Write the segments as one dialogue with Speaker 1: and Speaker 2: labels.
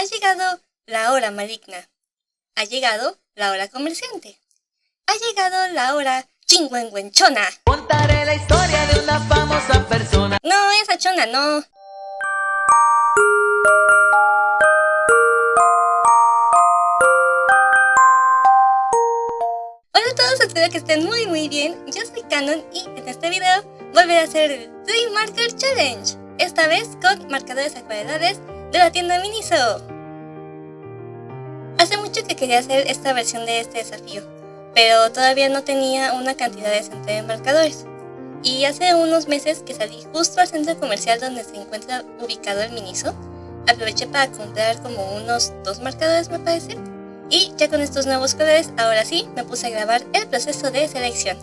Speaker 1: Ha llegado la hora maligna. Ha llegado la hora comerciante. Ha llegado la hora chingüengüenchona.
Speaker 2: Contaré la historia de una famosa persona.
Speaker 1: No, esa chona no. Hola a todos, espero que estén muy bien. Yo soy Canon y en este video volveré a hacer el Dream Marker Challenge. Esta vez con marcadores acuarelares de la tienda Miniso. Hace mucho que quería hacer esta versión de este desafío, pero todavía no tenía una cantidad decente de marcadores. Y hace unos meses que salí justo al centro comercial donde se encuentra ubicado el Miniso, aproveché para comprar como unos 2 marcadores me parece. Y ya con estos nuevos colores, ahora sí, me puse a grabar el proceso de selección.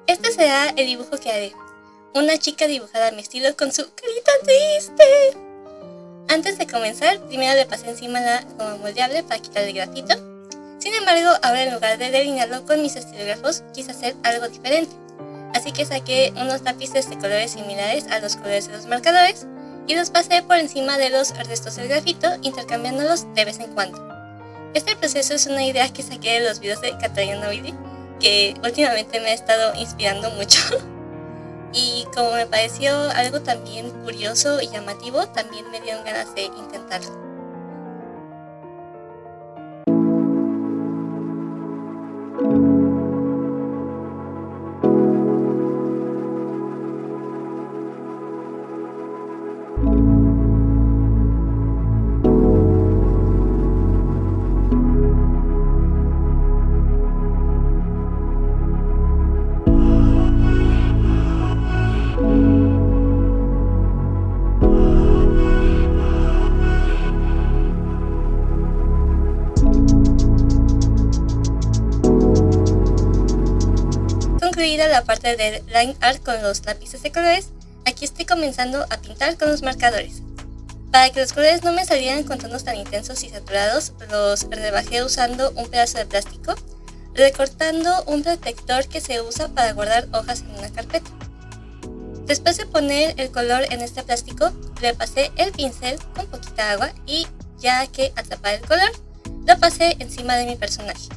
Speaker 1: Este será el dibujo que haré. Una chica dibujada a mi estilo con su carita triste. Antes de comenzar, primero le pasé encima la goma moldeable para quitarle el grafito. Sin embargo, ahora en lugar de delinearlo con mis estilógrafos, quise hacer algo diferente. Así que saqué unos lápices de colores similares a los colores de los marcadores y los pasé por encima de los restos del grafito, intercambiándolos de vez en cuando. Este proceso es una idea que saqué de los videos de Catalina Novilli, que últimamente me ha estado inspirando mucho. Y como me pareció algo también curioso y llamativo, también me dieron ganas de intentarlo. Concluida la parte del line art con los lápices de colores, aquí estoy comenzando a pintar con los marcadores. Para que los colores no me salieran con tonos tan intensos y saturados, los rebajé usando un pedazo de plástico, recortando un protector que se usa para guardar hojas en una carpeta. Después de poner el color en este plástico, le pasé el pincel con poquita agua y ya que atrapar el color, lo pasé encima de mi personaje.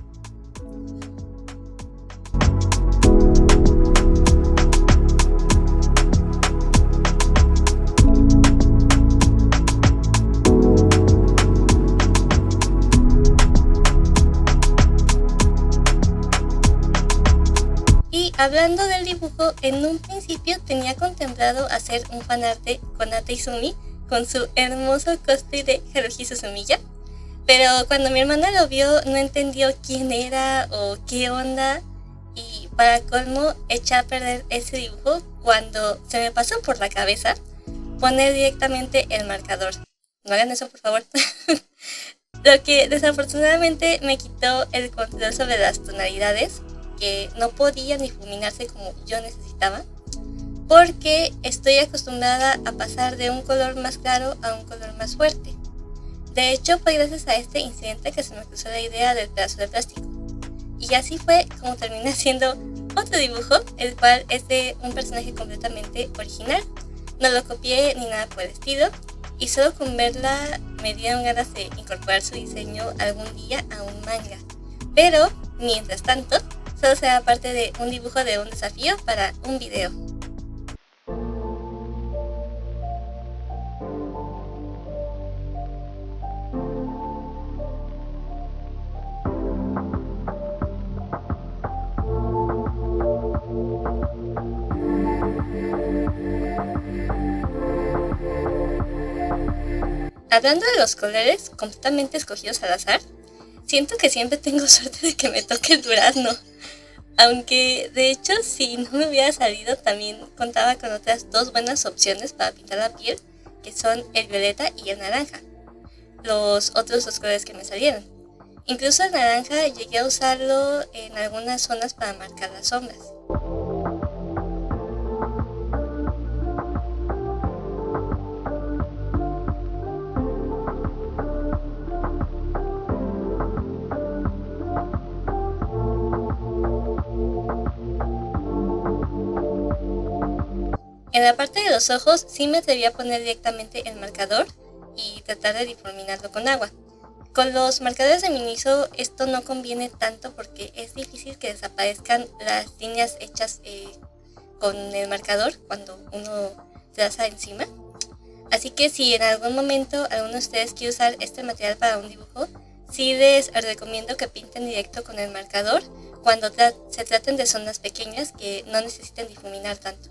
Speaker 1: Hablando del dibujo, en un principio tenía contemplado hacer un fanarte con Ate Izumi con su hermoso cosplay de Haruhi Suzumiya, pero cuando mi hermana lo vio no entendió quién era o qué onda y para colmo eché a perder ese dibujo cuando se me pasó por la cabeza poner directamente el marcador. No hagan eso, por favor. Lo que desafortunadamente me quitó el control sobre las tonalidades, que no podía difuminarse como yo necesitaba, porque estoy acostumbrada a pasar de un color más claro a un color más fuerte. De hecho, fue gracias a este incidente que se me cruzó la idea del pedazo de plástico. Y así fue como terminé haciendo otro dibujo, el cual es de un personaje completamente original. No lo copié ni nada por el estilo, y solo con verla me dieron ganas de incorporar su diseño algún día a un manga. Pero, mientras tanto, solo será parte de un dibujo de un desafío para un video. Hablando de los colores completamente escogidos al azar, siento que siempre tengo suerte de que me toque el durazno. Aunque de hecho si no me hubiera salido también contaba con otras 2 buenas opciones para pintar la piel, que son el violeta y el naranja, los otros 2 colores que me salieron. Incluso el naranja llegué a usarlo en algunas zonas para marcar las sombras. En la parte de los ojos sí me atreví a poner directamente el marcador y tratar de difuminarlo con agua. Con los marcadores de Miniso esto no conviene tanto porque es difícil que desaparezcan las líneas hechas con el marcador cuando uno traza encima. Así que si en algún momento alguno de ustedes quiere usar este material para un dibujo, sí les recomiendo que pinten directo con el marcador cuando se traten de zonas pequeñas que no necesiten difuminar tanto.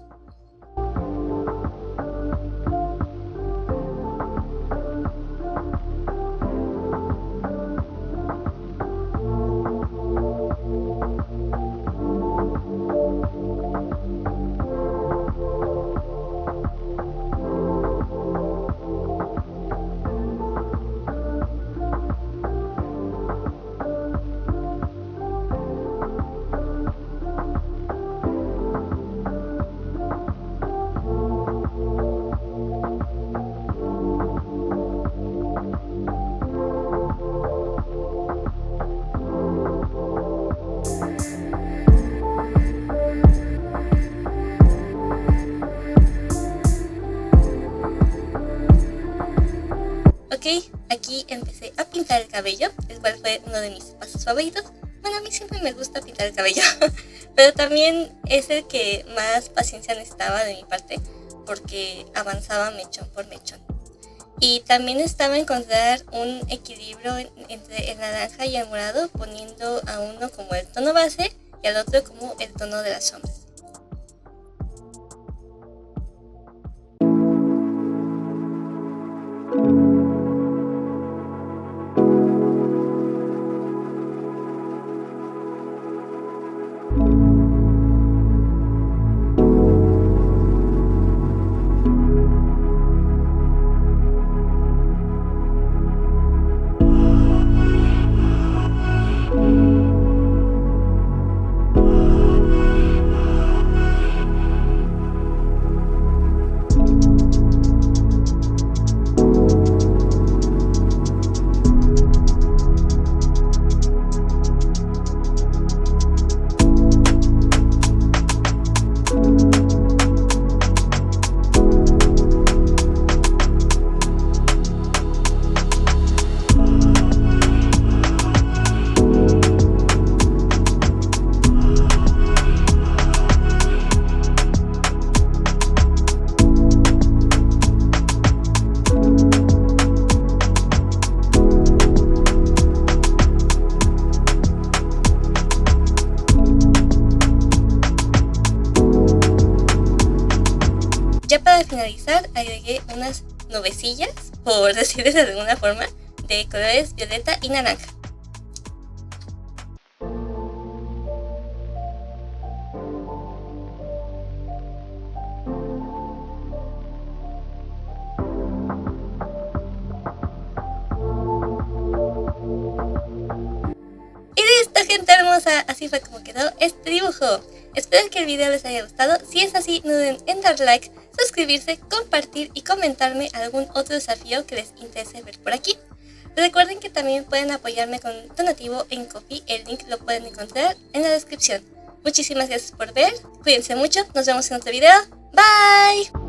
Speaker 1: Ok, aquí empecé a pintar el cabello, el cual fue uno de mis pasos favoritos. Bueno, a mí siempre me gusta pintar el cabello, pero también es el que más paciencia necesitaba de mi parte, porque avanzaba mechón por mechón. Y también estaba encontrar un equilibrio entre el naranja y el morado, poniendo a uno como el tono base y al otro como el tono de las sombras. Ya para finalizar, agregué unas nubecillas, por decirles de alguna forma, de colores violeta y naranja. Y listo, gente hermosa, así fue como quedó este dibujo. Espero que el video les haya gustado. Si es así, no duden en dar like, suscribirse, compartir y comentarme algún otro desafío que les interese ver por aquí. Recuerden que también pueden apoyarme con donativo en Ko-fi, el link lo pueden encontrar en la descripción. Muchísimas gracias por ver, cuídense mucho, nos vemos en otro video, bye.